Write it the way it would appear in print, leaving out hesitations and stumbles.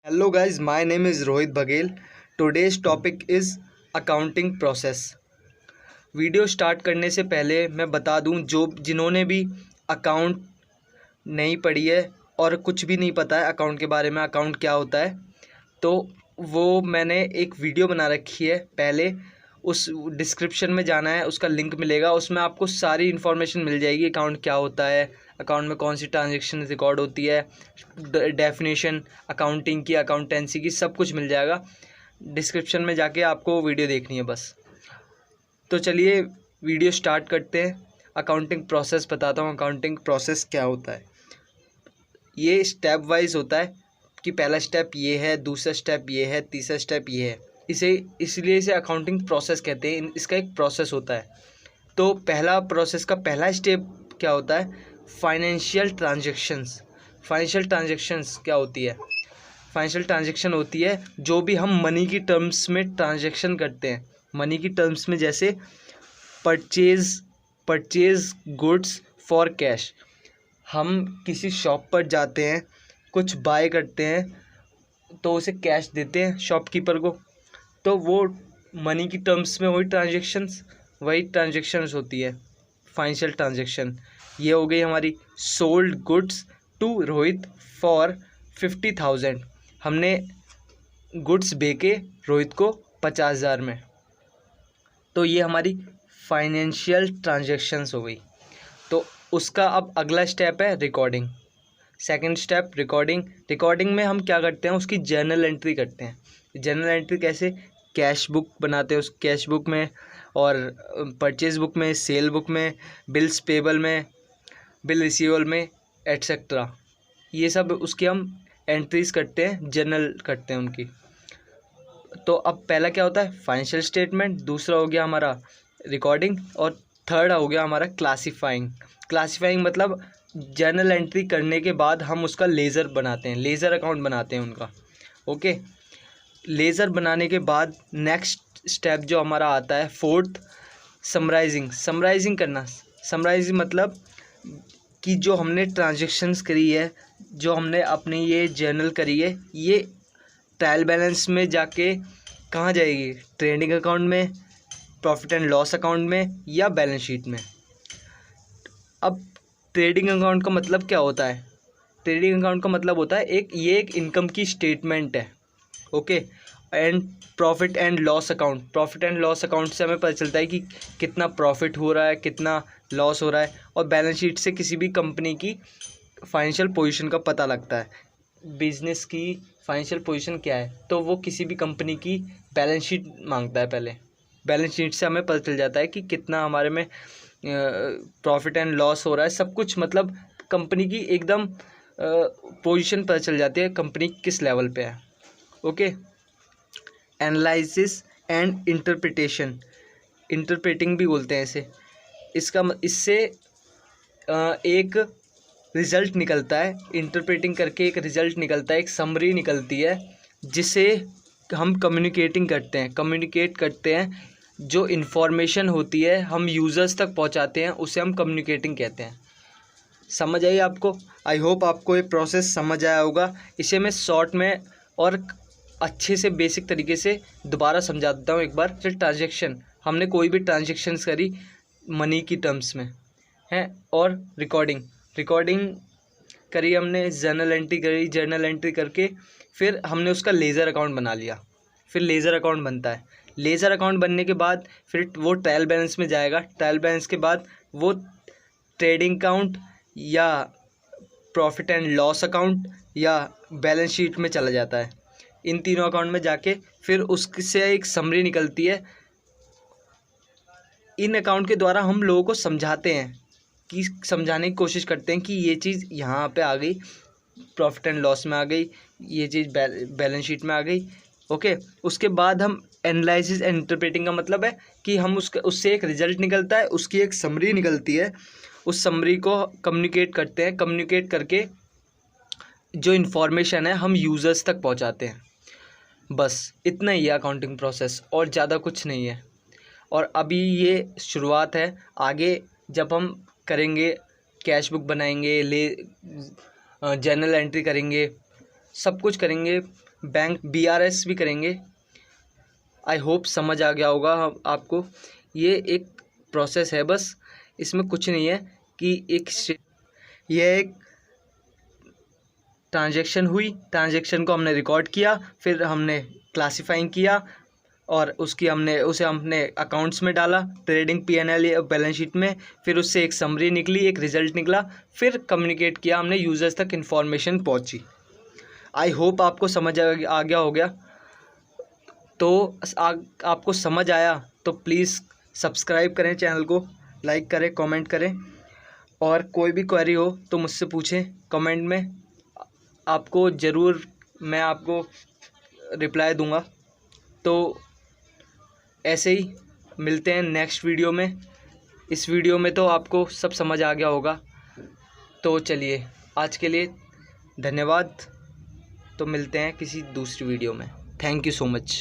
Hello guys, my name is Rohit Baghel. Today's topic is accounting process. Video start करने से पहले मैं बता दूं जो जिन्होंने भी अकाउंट नहीं पढ़ी है और कुछ भी नहीं पता है अकाउंट के बारे में, अकाउंट क्या होता है, तो वो मैंने एक वीडियो बना रखी है पहले। उस डिस्क्रिप्शन में जाना है, उसका लिंक मिलेगा, उसमें आपको सारी इन्फॉर्मेशन मिल जाएगी। अकाउंट क्या होता है, अकाउंट में कौन सी ट्रांजैक्शन रिकॉर्ड होती है, डेफिनेशन अकाउंटिंग की, अकाउंटेंसी की, सब कुछ मिल जाएगा। डिस्क्रिप्शन में जाके आपको वीडियो देखनी है बस। तो चलिए वीडियो स्टार्ट करते हैं। अकाउंटिंग प्रोसेस बताता हूँ, अकाउंटिंग प्रोसेस क्या होता है। ये स्टेप वाइज होता है कि पहला स्टेप ये है, दूसरा स्टेप ये है, तीसरा स्टेप ये है। इसलिए इसे अकाउंटिंग प्रोसेस कहते हैं। इसका एक प्रोसेस होता है। तो पहला प्रोसेस का पहला स्टेप क्या होता है? Financial transactions. फाइनेंशियल ट्रांजैक्शंस क्या होती है? फाइनेंशियल ट्रांजैक्शन होती है जो भी हम मनी की टर्म्स में ट्रांजैक्शन करते हैं। मनी की टर्म्स में जैसे परचेज गुड्स फॉर कैश। हम किसी शॉप पर जाते हैं, कुछ बाय करते हैं, तो उसे कैश देते हैं शॉपकीपर को, तो वो मनी की टर्म्स में वही ट्रांजैक्शंस होती है फाइनेंशियल ट्रांजैक्शन। ये हो गई हमारी sold goods to Rohit for 50,000। हमने गुड्स बेचे रोहित को 50,000 में, तो ये हमारी फाइनेंशियल ट्रांजैक्शंस हो गई। तो उसका अब अगला स्टेप है recording. Second step recording. Recording में हम क्या करते हैं? उसकी जर्नल एंट्री करते हैं। जर्नल एंट्री कैसे? कैश बुक बनाते हैं, उस कैश बुक में, और परचेज बुक में, सेल बुक में, बिल्स पेबल में, बिल रिसीवेबल में, एट्सेट्रा। ये सब उसकी हम एंट्रीज करते हैं, जर्नल करते हैं उनकी। तो अब पहला क्या होता है? Financial statement. दूसरा हो गया हमारा रिकॉर्डिंग, और थर्ड हो गया हमारा क्लासीफाइंग। क्लासीफाइंग मतलब जर्नल एंट्री करने के बाद हम उसका लेज़र बनाते हैं, लेज़र अकाउंट बनाते हैं उनका। ओके, लेज़र बनाने के बाद नेक्स्ट स्टेप जो हमारा आता है फोर्थ, समराइजिंग। समराइजिंग करना। समराइजिंग मतलब कि जो हमने ट्रांजैक्शंस करी है, जो हमने अपनी ये जर्नल करी है, ये ट्रायल बैलेंस में जाके कहाँ जाएगी? ट्रेडिंग अकाउंट में, प्रॉफिट एंड लॉस अकाउंट में, या बैलेंस शीट में। अब ट्रेडिंग अकाउंट का मतलब क्या होता है? ट्रेडिंग अकाउंट का मतलब होता है एक इनकम की स्टेटमेंट है। Okay, and profit and loss account. Profit and loss account से हमें पता चलता है कि कितना प्रॉफिट हो रहा है, कितना लॉस हो रहा है, और बैलेंस शीट से किसी भी कंपनी की फाइनेंशियल पोजीशन का पता लगता है। बिजनेस की फाइनेंशियल पोजीशन क्या है, तो वो किसी भी कंपनी की बैलेंस शीट मांगता है पहले। बैलेंस शीट से हमें पता चल जाता है कि कितना हमारे में प्रॉफिट एंड लॉस हो रहा है, सब कुछ। मतलब कंपनी की एकदम पोजीशन पता चल जाती है, कंपनी किस लेवल पे है। Okay, analysis and interpretation. Interpreting भी बोलते हैं इसे। इससे एक रिज़ल्ट निकलता है। इंटरप्रेटिंग करके एक रिज़ल्ट निकलता है, एक समरी निकलती है, जिसे हम कम्युनिकेट करते हैं। जो इन्फॉर्मेशन होती है हम यूज़र्स तक पहुंचाते हैं, उसे हम कम्युनिकेटिंग कहते हैं। समझ आई आपको? आई होप आपको ये प्रोसेस समझ आया होगा। इसे मैं शॉर्ट में और अच्छे से बेसिक तरीके से दोबारा समझा देता हूँ एक बार। फिर ट्रांजैक्शन, हमने कोई भी ट्रांजैक्शंस करी मनी की टर्म्स में है, और रिकॉर्डिंग करी हमने, जर्नल एंट्री करी, जर्नल एंट्री करके फिर हमने उसका लेज़र अकाउंट बना लिया। फिर लेज़र अकाउंट बनता है। लेज़र अकाउंट बनने के बाद फिर वो ट्रायल बैलेंस में जाएगा। ट्रायल बैलेंस के बाद वो ट्रेडिंग अकाउंट या प्रॉफिट एंड लॉस अकाउंट या बैलेंस शीट में चला जाता है। इन तीनों अकाउंट में जाके फिर उससे एक समरी निकलती है। इन अकाउंट के द्वारा हम लोगों को समझाने की कोशिश करते हैं कि ये चीज़ यहाँ पे आ गई, प्रॉफिट एंड लॉस में आ गई, ये चीज़ बैलेंस शीट में आ गई। ओके, उसके बाद हम एनालिसिस एंड इंटरप्रेटिंग का मतलब है कि हम उससे एक रिजल्ट निकलता है, उसकी एक समरी निकलती है। उस समरी को कम्युनिकेट करते हैं। कम्युनिकेट करके जो इन्फॉर्मेशन है हम यूज़र्स तक पहुंचाते हैं। बस इतना ही है अकाउंटिंग प्रोसेस, और ज़्यादा कुछ नहीं है। और अभी ये शुरुआत है। आगे जब हम करेंगे, कैश बुक बनाएंगे, जर्नल एंट्री करेंगे, सब कुछ करेंगे, बैंक BRS भी करेंगे। आई होप समझ आ गया होगा आपको। ये एक प्रोसेस है बस, इसमें कुछ नहीं है कि यह एक ट्रांजैक्शन हुई, ट्रांजैक्शन को हमने रिकॉर्ड किया, फिर हमने क्लासीफाइंग किया और उसे हमने अकाउंट्स में डाला, ट्रेडिंग P&L या बैलेंस शीट में, फिर उससे एक समरी निकली, एक रिजल्ट निकला, फिर कम्युनिकेट किया हमने, यूज़र्स तक इन्फॉर्मेशन पहुंची। आई होप आपको समझ आ गया हो गया। तो आपको समझ आया तो प्लीज़ सब्सक्राइब करें चैनल को, लाइक करें, कमेंट करें, और कोई भी क्वेरी हो तो मुझसे पूछें कमेंट में, आपको ज़रूर मैं आपको रिप्लाई दूंगा। तो ऐसे ही मिलते हैं नेक्स्ट वीडियो में। इस वीडियो में तो आपको सब समझ आ गया होगा। तो चलिए आज के लिए धन्यवाद। तो मिलते हैं किसी दूसरी वीडियो में। Thank you so much.